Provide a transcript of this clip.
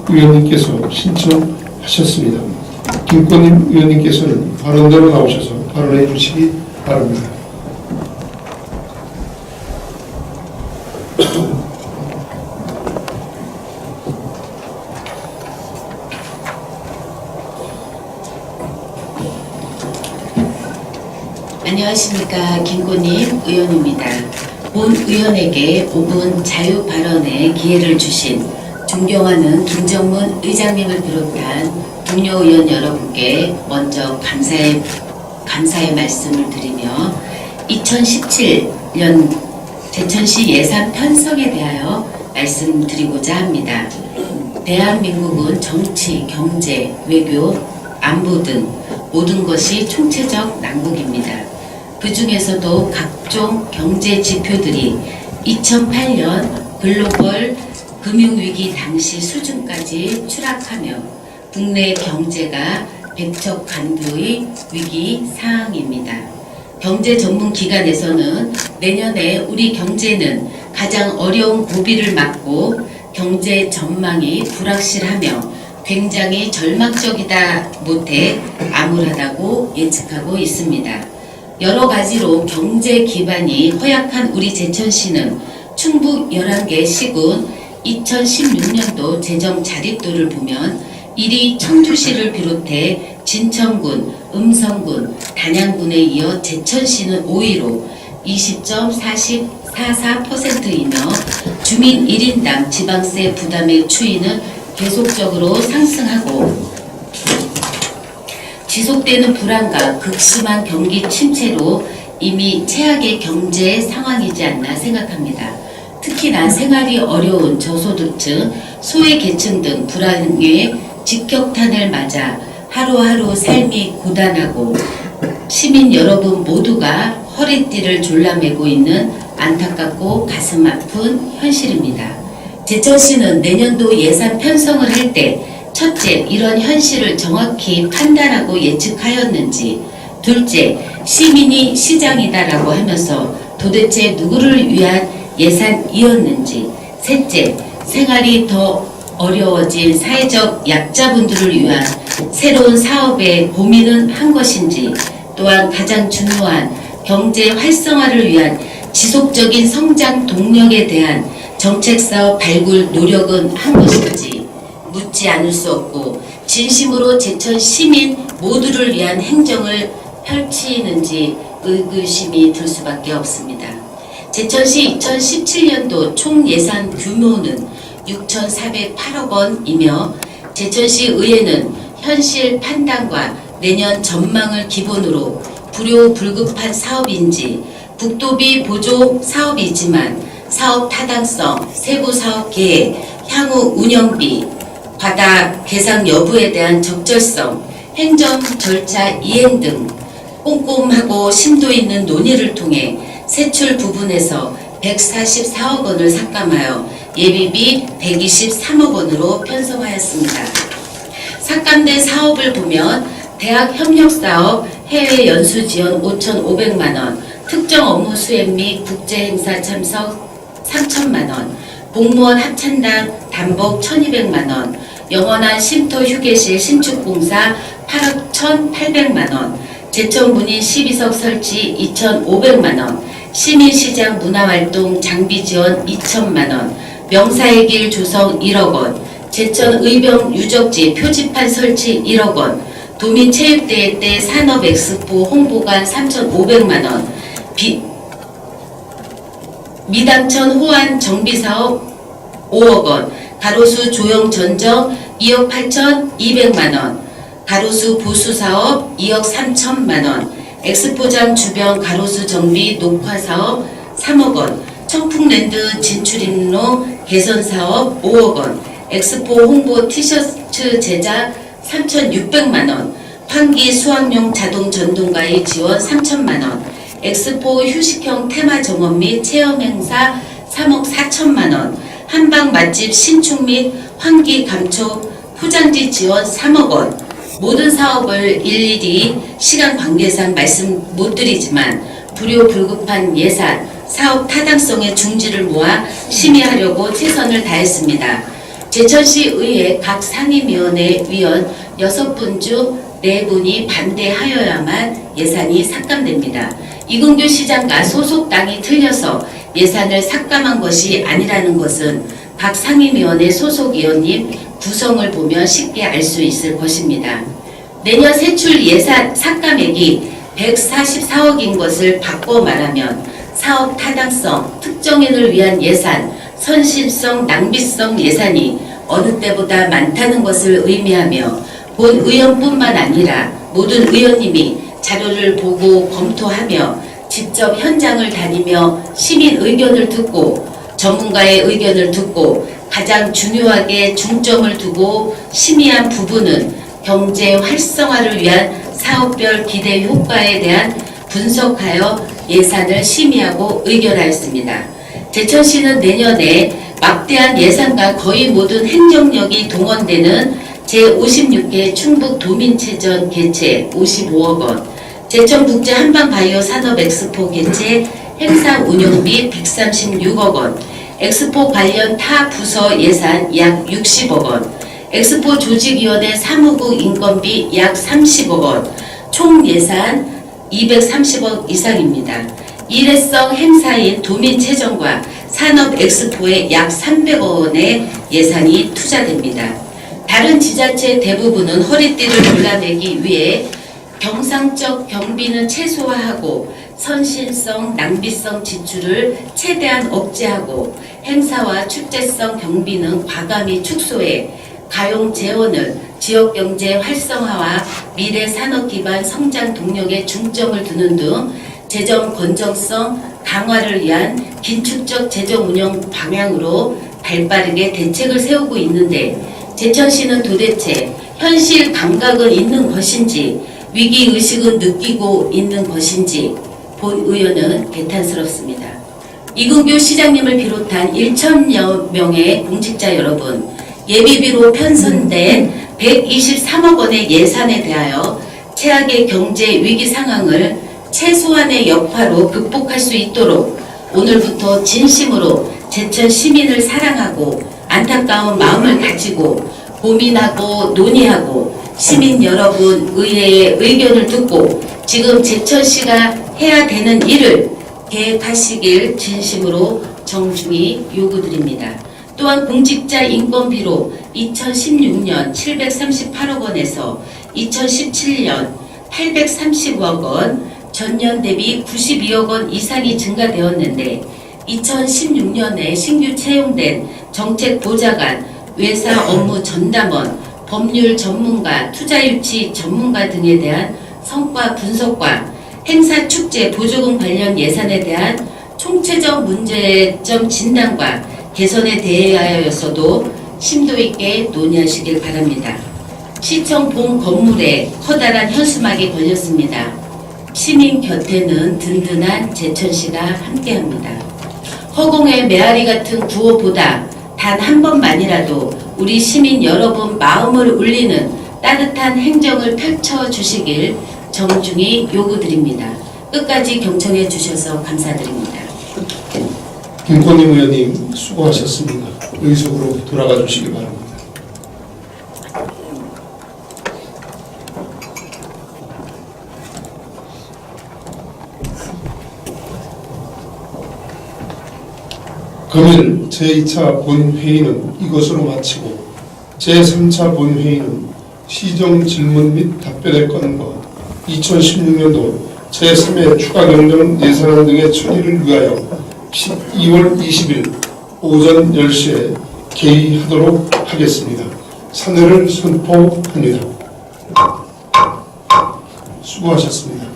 의원님께서 신청하셨습니다. 김건희 의원님께서는 발언대로 나오셔서 발언해 주시기 바랍니다. 안녕하십니까. 김건희 의원입니다. 본 의원에게 5분 자유 발언의 기회를 주신 존경하는 김정문 의장님을 비롯한 동료 의원 여러분께 먼저 감사의 말씀을 드리며 2017년 제천시 예산 편성에 대하여 말씀드리고자 합니다. 대한민국은 정치, 경제, 외교, 안보 등 모든 것이 총체적 난국입니다. 그 중에서도 각종 경제 지표들이 2008년 글로벌 금융위기 당시 수준까지 추락하며 국내 경제가 백척간두의 위기 상황입니다. 경제 전문 기관에서는 내년에 우리 경제는 가장 어려운 고비를 맞고 경제 전망이 불확실하며 굉장히 절망적이다 못해 암울하다고 예측하고 있습니다. 여러 가지로 경제 기반이 허약한 우리 제천시는 충북 11개 시군 2016년도 재정 자립도를 보면 1위 청주시를 비롯해 진천군, 음성군, 단양군에 이어 제천시는 5위로 20.44%이며 주민 1인당 지방세 부담의 추이는 계속적으로 상승하고 지속되는 불안과 극심한 경기 침체로 이미 최악의 경제 상황이지 않나 생각합니다. 특히나 생활이 어려운 저소득층, 소외계층 등 불안의 직격탄을 맞아 하루하루 삶이 고단하고 시민 여러분 모두가 허리띠를 졸라매고 있는 안타깝고 가슴 아픈 현실입니다. 제천시는 내년도 예산 편성을 할 때 첫째, 이런 현실을 정확히 판단하고 예측하였는지, 둘째, 시민이 시장이다라고 하면서 도대체 누구를 위한 예산이었는지, 셋째, 생활이 더 어려워진 사회적 약자분들을 위한 새로운 사업에 고민은 한 것인지, 또한 가장 중요한 경제 활성화를 위한 지속적인 성장 동력에 대한 정책사업 발굴 노력은 한 것인지 묻지 않을 수 없고 진심으로 제천 시민 모두를 위한 행정을 펼치는지 의구심이 들 수밖에 없습니다. 제천시 2017년도 총 예산 규모는 6,408억 원이며 제천시 의회는 현실 판단과 내년 전망을 기본으로 불효불급한 사업인지 국도비 보조 사업이지만 사업 타당성, 세부 사업 계획, 향후 운영비, 과다 계상 여부에 대한 적절성, 행정 절차 이행 등 꼼꼼하고 심도 있는 논의를 통해 세출 부분에서 144억 원을 삭감하여 예비비 123억 원으로 편성하였습니다. 삭감된 사업을 보면 대학 협력사업 해외 연수 지원 5,500만 원, 특정 업무 수행 및 국제행사 참석 3천만 원, 공무원 합찬당 단복 1,200만 원, 영원한 쉼터 휴게실 신축공사 8억 1,800만 원, 제천 문인 12석 설치 2,500만 원, 시민시장 문화활동 장비 지원 2천만 원, 명사의 길 조성 1억 원, 제천 의병 유적지 표지판 설치 1억 원, 도민체육대회 때 산업엑스포 홍보관 3,500만 원, 미담천 호안 정비사업 5억 원, 가로수 조형 전정 2억 8,200만 원, 가로수 보수사업 2억 3천만 원, 엑스포장 주변 가로수 정비 녹화사업 3억 원, 청풍랜드 진출입로 개선사업 5억 원, 엑스포 홍보 티셔츠 제작 3,600만 원, 환기 수학용 자동 전동가위 지원 3천만 원, 엑스포 휴식형 테마 정원 및 체험 행사 3억 4천만 원, 한방 맛집 신축 및 환기 감촉 포장지 지원 3억 원. 모든 사업을 일일이 시간 관계상 말씀 못 드리지만 불효불급한 예산, 사업 타당성의 중지를 모아 심의하려고 최선을 다했습니다. 제천시 의회 각 상임위원회 위원 6분 중 4분이 반대하여야만 예산이 삭감됩니다. 이근규 시장과 소속당이 틀려서 예산을 삭감한 것이 아니라는 것은 각 상임위원회 소속위원님 구성을 보면 쉽게 알 수 있을 것입니다. 내년 세출 예산 삭감액이 144억인 것을 바꿔 말하면 사업 타당성, 특정인을 위한 예산, 선심성, 낭비성 예산이 어느 때보다 많다는 것을 의미하며 본 의원뿐만 아니라 모든 의원님이 자료를 보고 검토하며 직접 현장을 다니며 시민 의견을 듣고 전문가의 의견을 듣고 가장 중요하게 중점을 두고 심의한 부분은 경제 활성화를 위한 사업별 기대 효과에 대한 분석하여 예산을 심의하고 의결하였습니다. 제천시는 내년에 막대한 예산과 거의 모든 행정력이 동원되는 제56회 충북도민체전 개최 55억 원, 제천국제 한방바이오 산업엑스포 개최 행사 운영비 136억 원, 엑스포 관련 타 부서 예산 약 60억 원, 엑스포 조직위원회 사무국 인건비 약 30억 원, 총 예산 230억 이상입니다. 일회성 행사인 도민체전과 산업엑스포에 약 300억 원의 예산이 투자됩니다. 다른 지자체 대부분은 허리띠를 골라내기 위해 경상적 경비는 최소화하고 선심성, 낭비성 지출을 최대한 억제하고 행사와 축제성 경비는 과감히 축소해 가용 재원을 지역경제 활성화와 미래 산업 기반 성장 동력에 중점을 두는 등 재정 건전성 강화를 위한 긴축적 재정 운영 방향으로 발빠르게 대책을 세우고 있는데 제천시는 도대체 현실 감각은 있는 것인지 위기의식은 느끼고 있는 것인지 본 의원은 개탄스럽습니다. 이근규 시장님을 비롯한 1,000여 명의 공직자 여러분, 예비비로 편성된 123억 원의 예산에 대하여 최악의 경제 위기 상황을 최소한의 여파로 극복할 수 있도록 오늘부터 진심으로 제천 시민을 사랑하고 안타까운 마음을 가지고 고민하고 논의하고 시민 여러분 의회의 의견을 듣고 지금 제천시가 해야 되는 일을 계획하시길 진심으로 정중히 요구드립니다. 또한 공직자 인건비로 2016년 738억 원에서 2017년 830억 원, 전년 대비 92억 원 이상이 증가되었는데 2016년에 신규 채용된 정책보좌관, 외사 업무 전담원, 법률 전문가, 투자유치 전문가 등에 대한 성과 분석과 행사 축제 보조금 관련 예산에 대한 총체적 문제점 진단과 개선에 대하여서도 심도 있게 논의하시길 바랍니다. 시청 본 건물에 커다란 현수막이 걸렸습니다. 시민 곁에는 든든한 제천시가 함께합니다. 허공의 메아리 같은 구호보다 단 한 번만이라도 우리 시민 여러분 마음을 울리는 따뜻한 행정을 펼쳐주시길 정중히 요구드립니다. 끝까지 경청해 주셔서 감사드립니다. 김권임 의원님 수고하셨습니다. 의석으로 돌아가 주시기 바랍니다. 금일 제2차 본회의는 이것으로 마치고 제3차 본회의는 시정질문 및 답변의 건과 2016년도 제3회 추가경정 예산안 등의 처리를 위하여 12월 20일 오전 10시에 개의하도록 하겠습니다. 사내를 선포합니다. 수고하셨습니다.